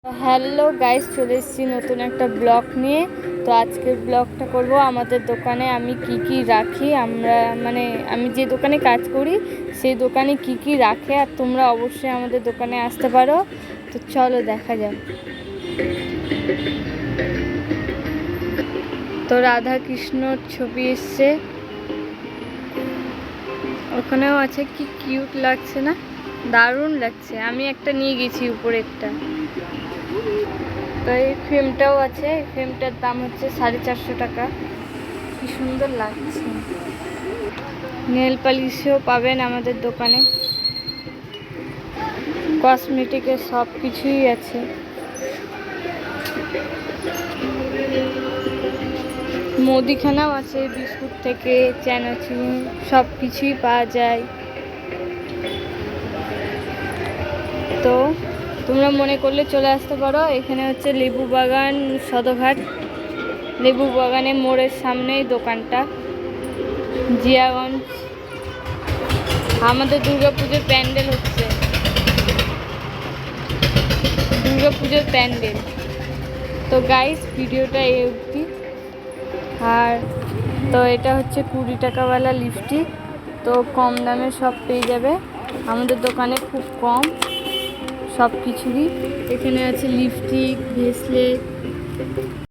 Hello guys, চলে এসেছি নতুন একটা ব্লগ নিয়ে। তো আজকের ব্লগটা করব আমাদের দোকানে আমি কি কি রাখি। আমি যে দোকানে কাজ করি সেই দোকানে কি কি রাখে, আর তোমরা অবশ্যই আমাদের দোকানে আসতে পারো। তো চলো দেখা যাক। তো রাধা কৃষ্ণর ছবি এসছে, ওখানেও আছে। কি কিউট লাগছে না? দারুণ লাগছে। আমি একটা নিয়ে গেছি, উপরে একটা। তো এই ফ্রেমটাও আছে, এই ফ্রেমটার দাম হচ্ছে 450 টাকা। কি সুন্দর লাগছে। নেল পালিশও পাবেন আমাদের দোকানে, কসমেটিকের সব কিছুই আছে। মুদিখানাও আছে, বিস্কুট থেকে চানাচুর সব কিছুই পাওয়া যায়। তো তোমরা মনে করলে চলে আসতে পারো। এখানে হচ্ছে লেবু বাগান সদরঘাট, লেবু বাগানের মোড়ের সামনেই দোকানটা, জিয়াগঞ্জ। আমাদের দুর্গাপুজোর প্যান্ডেল হচ্ছে, দুর্গাপুজোর প্যান্ডেল। তো গাইস, ভিডিওটা এই অবধি। আর তো এটা হচ্ছে 20 টাকাওয়ালা লিপস্টিক। তো কম দামে সব পেয়ে যাবে আমাদের দোকানে, খুব কম সব কিছুরই। এখানে আছে লিপস্টিক, ব্রেসলেট,